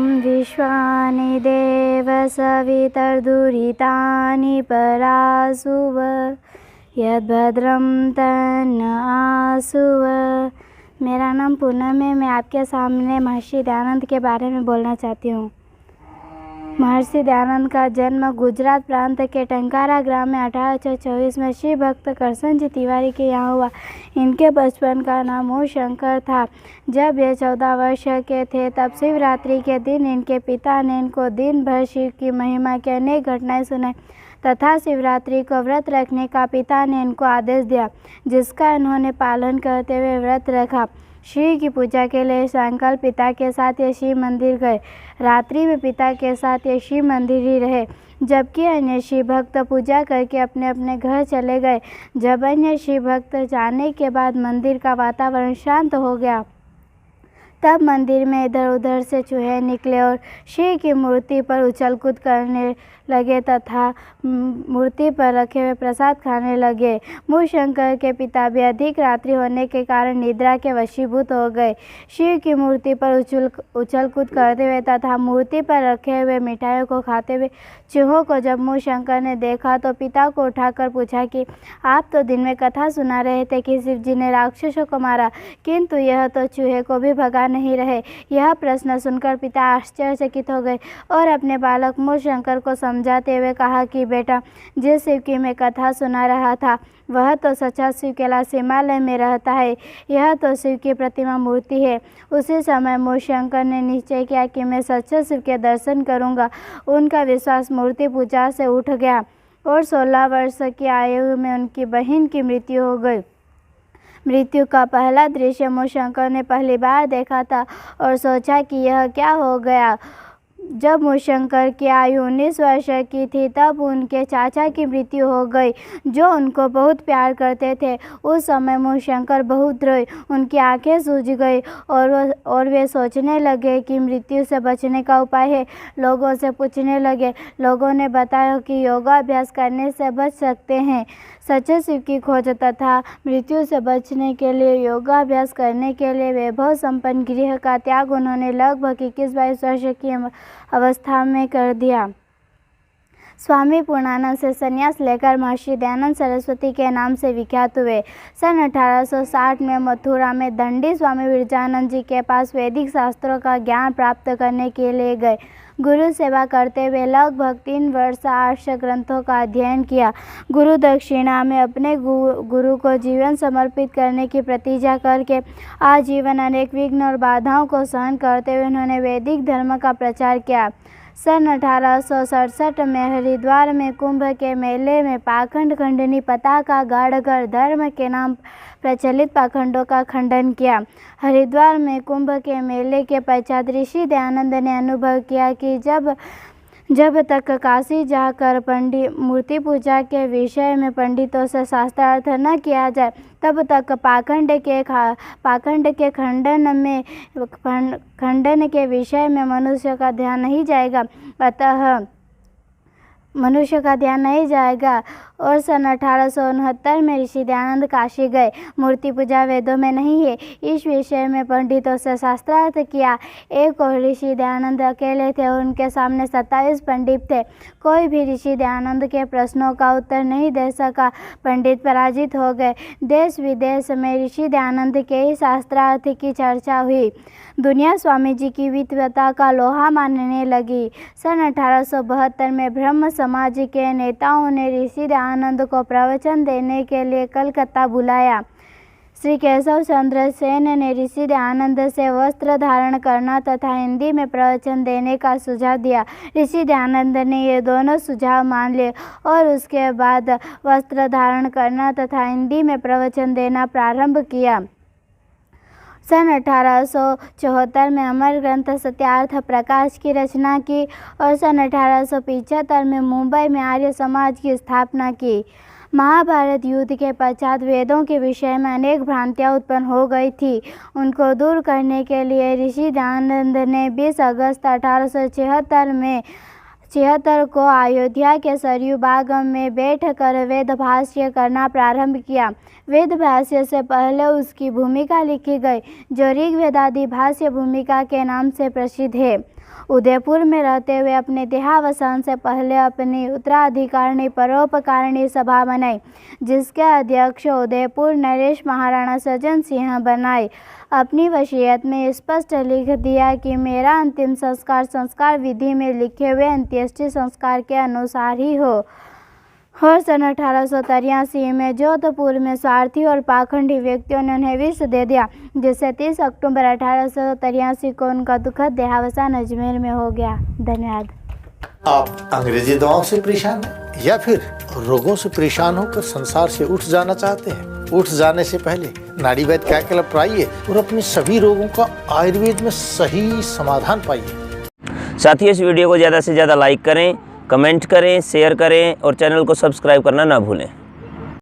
विश्वानि देव सवितर्दुरितानि परासुव यद्भद्रं तन्न आसुव। मेरा नाम पूनम है। मैं आपके सामने महर्षि दयानंद के बारे में बोलना चाहती हूँ। महर्षि दयानंद का जन्म गुजरात प्रांत के टंकारा ग्राम में 1824 में श्री भक्त करसन जी तिवारी के यहाँ हुआ। इनके बचपन का नाम मूल शंकर था। जब ये 14 वर्ष के थे तब शिवरात्रि के दिन इनके पिता ने इनको दिन भर शिव की महिमा की अनेक घटनाएं सुनाई तथा शिवरात्रि को व्रत रखने का पिता ने इनको आदेश दिया, जिसका इन्होंने पालन करते हुए व्रत रखा। शिव की पूजा के लिए सायंकाल पिता के साथ ये शिव मंदिर गए। रात्रि में पिता के साथ ये शिव मंदिर ही रहे, जबकि अन्य शिव भक्त पूजा करके अपने अपने घर चले गए। जब अन्य शिव भक्त जाने के बाद मंदिर का वातावरण शांत हो गया, तब मंदिर में इधर उधर से चूहे निकले और शिव की मूर्ति पर उछल कूद करने लगे तथा मूर्ति पर रखे हुए प्रसाद खाने लगे। मूल शंकर के पिता भी अधिक रात्रि होने के कारण निद्रा के वशीभूत हो गए। शिव की मूर्ति पर उछल कूद करते हुए तथा मूर्ति पर रखे हुए मिठाइयों को खाते हुए चूहों को जब मूल शंकर ने देखा तो पिता को उठाकर पूछा कि आप तो दिन में कथा सुना रहे थे कि शिव जी ने राक्षसों को मारा, किंतु यह तो चूहे को भी भगा नहीं रहे। यह प्रश्न सुनकर पिता आश्चर्यचकित हो गए और अपने बालक मूल शंकर को समझाते हुए कहा कि बेटा, जिस शिव की मैं कथा सुना रहा था वह तो सच्चा शिव कैलाश हिमालय में रहता है। यह तो शिव की प्रतिमा मूर्ति है। उसी समय मूल शंकर ने निश्चय किया कि मैं सच्चे शिव के दर्शन करूंगा। उनका विश्वास मूर्ति पूजा से उठ गया और 16 वर्ष की आयु में उनकी बहन की मृत्यु हो गई। मृत्यु का पहला दृश्य मूल शंकर ने पहली बार देखा था और सोचा कि यह क्या हो गया। जब मूल शंकर की आयु 19 वर्ष की थी तब उनके चाचा की मृत्यु हो गई, जो उनको बहुत प्यार करते थे। उस समय मूल शंकर बहुत रोए, उनकी आंखें सूज गई और वे सोचने लगे कि मृत्यु से बचने का उपाय है। लोगों से पूछने लगे। लोगों ने बताया कि योगाभ्यास करने से बच सकते हैं। सच्चे शिव की खोज तथा मृत्यु से बचने के लिए योगाभ्यास करने के लिए वैभव संपन्न गृह का त्याग उन्होंने लगभग 21-22 वर्ष की अवस्था में कर दिया। स्वामी पूर्णानंद से संन्यास लेकर महर्षि दयानंद सरस्वती के नाम से विख्यात हुए। सन 1860 में मथुरा में दंडी स्वामी विरजानंद जी के पास वैदिक शास्त्रों का ज्ञान प्राप्त करने के लिए गए। गुरु सेवा करते हुए लगभग 3 वर्ष 8 ग्रंथों का अध्ययन किया। गुरु दक्षिणा में अपने गुरु को जीवन समर्पित करने की प्रतिज्ञा करके आजीवन अनेक विघ्न और बाधाओं को सहन करते हुए उन्होंने वैदिक धर्म का प्रचार किया। सन 1867 में हरिद्वार में कुंभ के मेले में पाखंड खंडनी पताका गाड़कर धर्म के नाम प्रचलित पाखंडों का खंडन किया। हरिद्वार में कुंभ के मेले के पश्चात ऋषि दयानंद ने अनुभव किया कि जब तक काशी जाकर मूर्ति पूजा के विषय में पंडितों से शास्त्रार्थ न किया जाए, तब तक पाखंड के खंडन के विषय में मनुष्य का ध्यान नहीं जाएगा। और सन 1869 में ऋषि दयानंद काशी गए। मूर्ति पूजा वेदों में नहीं है, इस विषय में पंडितों से शास्त्रार्थ किया। एक और ऋषि दयानंद अकेले थे और उनके सामने 27 पंडित थे। कोई भी ऋषि दयानंद के प्रश्नों का उत्तर नहीं दे सका। पंडित पराजित हो गए। देश विदेश में ऋषि दयानंद के ही शास्त्रार्थ की चर्चा हुई। दुनिया स्वामी जी की विद्वता का लोहा मानने लगी। सन 1872 में ब्रह्म समाज के नेताओं ने ऋषि दयानंद को प्रवचन देने के लिए कलकत्ता बुलाया। श्री केशव चंद्र सेन ने ऋषि दयानंद से वस्त्र धारण करना तथा हिंदी में प्रवचन देने का सुझाव दिया। ऋषि दयानंद ने ये दोनों सुझाव मान लिए और उसके बाद वस्त्र धारण करना तथा हिंदी में प्रवचन देना प्रारंभ किया। सन 1874 में अमर ग्रंथ सत्यार्थ प्रकाश की रचना की और सन 1875 में मुंबई में आर्य समाज की स्थापना की। महाभारत युद्ध के पश्चात वेदों के विषय में अनेक भ्रांतियां उत्पन्न हो गई थी। उनको दूर करने के लिए ऋषि दयानंद ने 20 अगस्त 1876 को अयोध्या के सरयू बाग में बैठकर वेद भाष्य करना प्रारंभ किया। वेद भाष्य से पहले उसकी भूमिका लिखी गई, जो ऋग्वेदादि भाष्य भूमिका के नाम से प्रसिद्ध है। उदयपुर में रहते हुए अपने देहावसान से पहले अपनी उत्तराधिकारिणी परोपकारिणी सभा बनाई, जिसके अध्यक्ष उदयपुर नरेश महाराणा सज्जन सिंह बनाए। अपनी वसीयत में स्पष्ट लिख दिया कि मेरा अंतिम संस्कार विधि में लिखे हुए अंत्येष्टि संस्कार के अनुसार ही हो। और सन 1883 में जोधपुर में स्वार्थी और पाखंडी व्यक्तियों ने उन्हें विष दे दिया, जिससे 30 अक्टूबर 1883 को उनका दुखद देहावसान अजमेर में हो गया। धन्यवाद। आप अंग्रेजी दवाओं से परेशान हैं या फिर रोगों से परेशान होकर संसार से उठ जाना चाहते हैं? उठ जाने से पहले नाड़ी वैद्य क्या क्लब पर आइए और अपने सभी रोगों का आयुर्वेद में सही समाधान पाइए। साथ ही इस वीडियो को ज़्यादा से ज़्यादा लाइक करें, कमेंट करें, शेयर करें और चैनल को सब्सक्राइब करना ना भूलें।